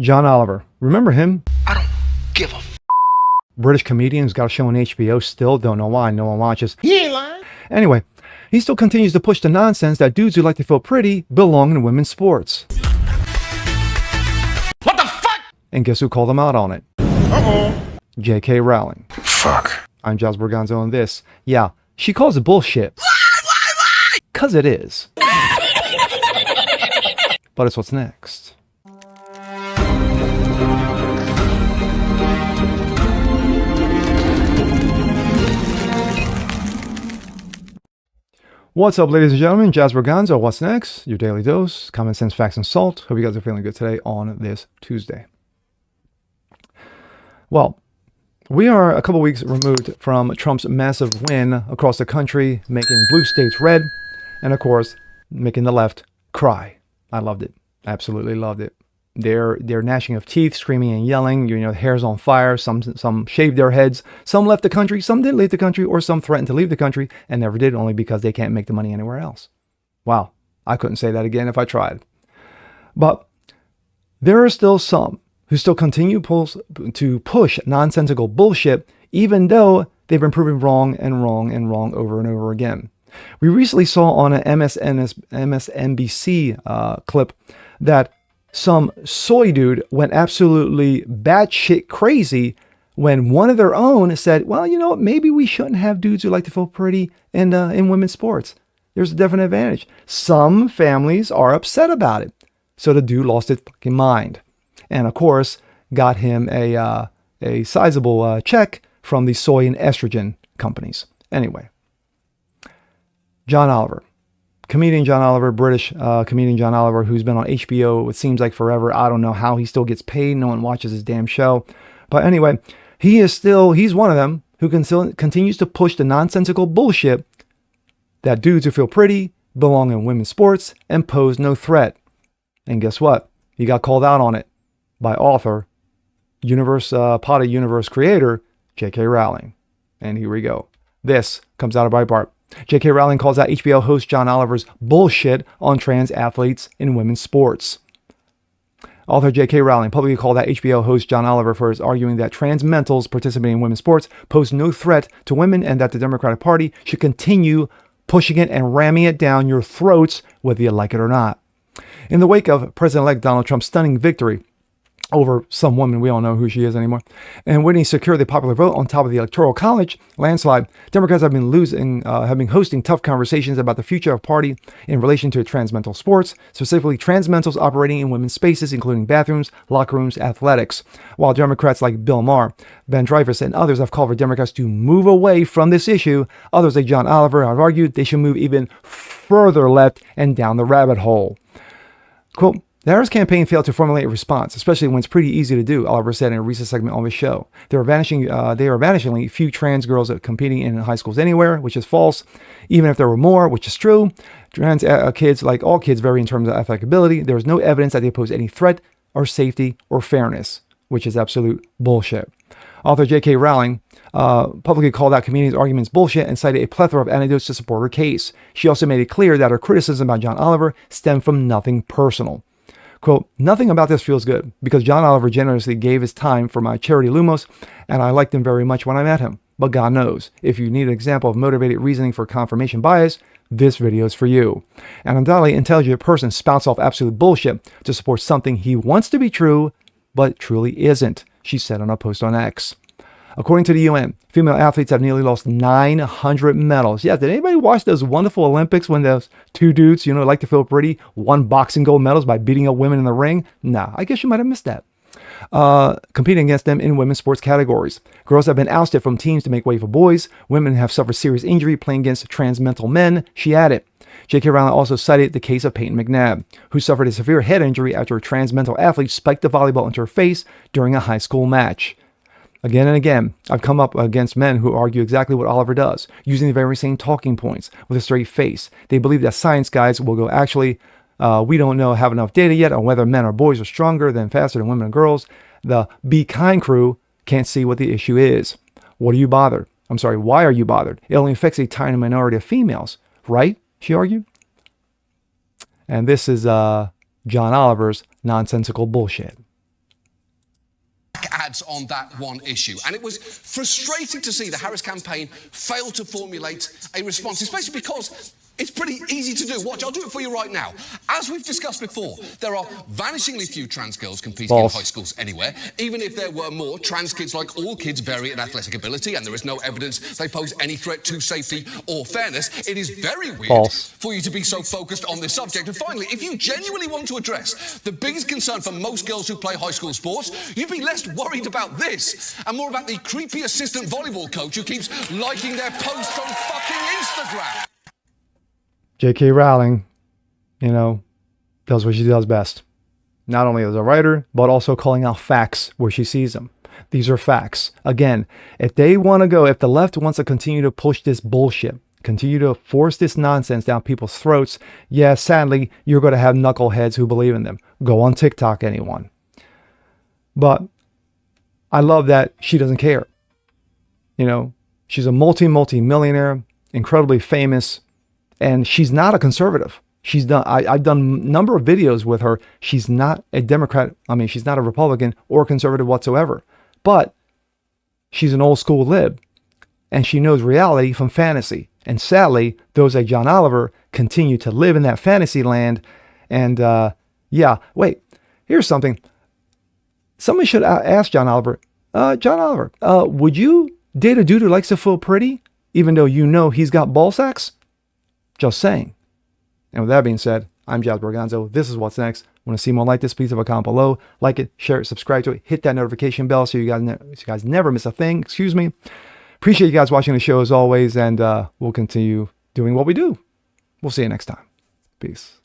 John Oliver. Remember him? I don't give a British comedian who's got a show on HBO still. Don't know why. No one watches. He ain't lying. Anyway, he still continues to push the nonsense that dudes who like to feel pretty belong in women's sports. What the fuck? And guess who called him out on it? Uh-oh. J.K. Rowling. Fuck. I'm Giles Berganzo on this. Yeah, she calls it bullshit. Why? 'Cause it is. But it's what's next. What's up, ladies and gentlemen? Jazz Berganzo. What's next? Your daily dose, common sense, facts, and salt. Hope you guys are feeling good today on this Tuesday. Well, we are a couple weeks removed from Trump's massive win across the country, making blue states red, and of course, making the left cry. I loved it. Absolutely loved it. They're gnashing of teeth, screaming and yelling. You know, hair's on fire. Some shaved their heads. Some left the country. Some didn't leave the country, or some threatened to leave the country and never did, only because they can't make the money anywhere else. Wow, I couldn't say that again if I tried. But there are still some who still continue to push nonsensical bullshit, even though they've been proven wrong and wrong and wrong over and over again. We recently saw on an MSNBC clip that some soy dude went absolutely batshit crazy when one of their own said, well, you know what, maybe we shouldn't have dudes who like to feel pretty in women's sports. There's a definite advantage. Some families are upset about it. So the dude lost his fucking mind. And of course, got him a sizable check from the soy and estrogen companies. Anyway, John Oliver. Comedian John Oliver, British comedian John Oliver, who's been on HBO, it seems like forever. I don't know how he still gets paid. No one watches his damn show. But anyway, he's one of them who continues to push the nonsensical bullshit that dudes who feel pretty belong in women's sports and pose no threat. And guess what? He got called out on it by author, Potted Universe creator, J.K. Rowling. And here we go. This comes out of Breitbart. J.K. Rowling calls out HBO host John Oliver's bullshit on trans athletes in women's sports. Author J.K. Rowling publicly called out HBO host John Oliver for his arguing that trans mentals participating in women's sports pose no threat to women and that the Democratic Party should continue pushing it and ramming it down your throats whether you like it or not. In the wake of President-elect Donald Trump's stunning victory over some woman, we don't know who she is anymore, and winning secure the popular vote on top of the Electoral College landslide, Democrats have been hosting tough conversations about the future of the party in relation to trans mental sports, specifically trans mentals operating in women's spaces, including bathrooms, locker rooms, athletics. While Democrats like Bill Maher, Ben Dreyfuss, and others have called for Democrats to move away from this issue, others like John Oliver have argued they should move even further left and down the rabbit hole. Quote, the Harris campaign failed to formulate a response, especially when it's pretty easy to do, Oliver said in a recent segment on the show. There are vanishingly few trans girls competing in high schools anywhere, which is false. Even if there were more, which is true, trans kids, like all kids, vary in terms of athletic ability. There is no evidence that they pose any threat or safety or fairness, which is absolute bullshit. Author J.K. Rowling publicly called out comedian's arguments bullshit and cited a plethora of anecdotes to support her case. She also made it clear that her criticism about John Oliver stemmed from nothing personal. Quote, nothing about this feels good because John Oliver generously gave his time for my charity Lumos, and I liked him very much when I met him. But God knows, if you need an example of motivated reasoning for confirmation bias, this video is for you. An undoubtedly intelligent person spouts off absolute bullshit to support something he wants to be true, but truly isn't, she said on a post on X. According to the UN, female athletes have nearly lost 900 medals. Yeah, did anybody watch those wonderful Olympics when those two dudes, like to feel pretty, won boxing gold medals by beating up women in the ring? Nah, I guess you might have missed that. Competing against them in women's sports categories. Girls have been ousted from teams to make way for boys. Women have suffered serious injury playing against trans mental men, she added. J.K. Rowling also cited the case of Peyton McNabb, who suffered a severe head injury after a trans mental athlete spiked the volleyball into her face during a high school match. Again and again, I've come up against men who argue exactly what Oliver does, using the very same talking points with a straight face. They believe that science guys will go, actually, we don't have enough data yet on whether men or boys are stronger than faster than women and girls. The Be Kind crew can't see what the issue is. Why are you bothered? It only affects a tiny minority of females, right? She argued. And this is John Oliver's nonsensical bullshit. ads on that one issue. And it was frustrating to see the Harris campaign fail to formulate a response, especially because it's pretty easy to do. Watch, I'll do it for you right now. As we've discussed before, there are vanishingly few trans girls competing in high schools anywhere. Even if there were more, trans kids, like all kids, vary in athletic ability, and there is no evidence they pose any threat to safety or fairness. It is very weird for you to be so focused on this subject. And finally, if you genuinely want to address the biggest concern for most girls who play high school sports, you'd be less worried about this and more about the creepy assistant volleyball coach who keeps liking their posts on fucking Instagram. J.K. Rowling, you know, does what she does best. Not only as a writer, but also calling out facts where she sees them. These are facts. Again, if they want to go, if the left wants to continue to push this bullshit, continue to force this nonsense down people's throats, yeah, sadly, you're going to have knuckleheads who believe in them. Go on TikTok, anyone. But I love that she doesn't care. You know, she's a multi-millionaire, incredibly famous, and she's not a conservative. I've done a number of videos with her. She's not a Democrat. I mean, she's not a Republican or conservative whatsoever. But she's an old school lib. And she knows reality from fantasy. And sadly, those like John Oliver continue to live in that fantasy land. And yeah, wait, here's something. Somebody should ask John Oliver, would you date a dude who likes to feel pretty, even though you know he's got ball sacks? Just saying. And with that being said, I'm Jazz Borganzo. This is What's Next. Want to see more like this? Please have a comment below. Like it, share it, subscribe to it. Hit that notification bell so you guys never miss a thing. Excuse me. Appreciate you guys watching the show as always. And we'll continue doing what we do. We'll see you next time. Peace.